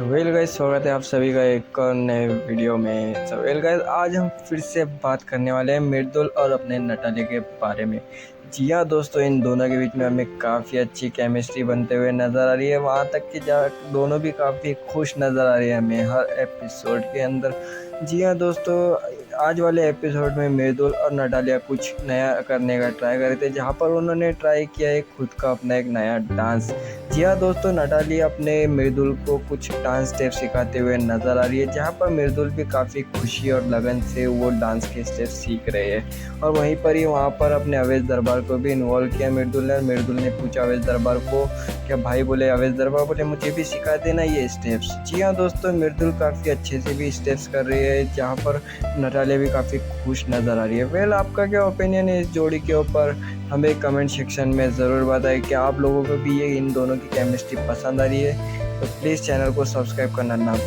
So well guys, स्वागत है आप सभी का एक और नए वीडियो में। सो वेल गाइस, आज हम फिर से बात करने वाले हैं मृदुल और अपने नटाली के बारे में। जी हाँ दोस्तों, इन दोनों के बीच में हमें काफ़ी अच्छी केमिस्ट्री बनते हुए नज़र आ रही है। वहाँ तक कि दोनों भी काफ़ी खुश नज़र आ रही है हमें हर एपिसोड के अंदर। जी हाँ दोस्तों, आज वाले एपिसोड में मृदुल और नटालिया कुछ नया करने का ट्राई कर रहे थे, जहाँ पर उन्होंने ट्राई किया है खुद का अपना एक नया डांस। जी हाँ दोस्तों, नटालिया अपने मृदुल को कुछ डांस स्टेप सिखाते हुए नज़र आ रही है, जहाँ पर मृदुल भी काफ़ी खुशी और लगन से वो डांस के स्टेप सीख रहे हैं। और वहीं पर ही वहाँ पर अपने अवैध दरबार को भी इन्वॉल्व किया मृदुल ने। मृदुल ने पूछा अवैध दरबार को, क्या भाई बोले अवैध दरबार बोले मुझे भी सिखा देना ये स्टेप्स। जी हाँ दोस्तों, मृदुल काफ़ी अच्छे से भी स्टेप्स कर रही है, जहाँ पर नटालिया भी काफ़ी खुश नज़र आ रही है। वेल, आपका क्या ओपिनियन है इस जोड़ी के ऊपर? हमें कमेंट सेक्शन में ज़रूर बताएं कि आप लोगों को भी ये इन दोनों की केमिस्ट्री पसंद आ रही है। तो प्लीज़ चैनल को सब्सक्राइब करना ना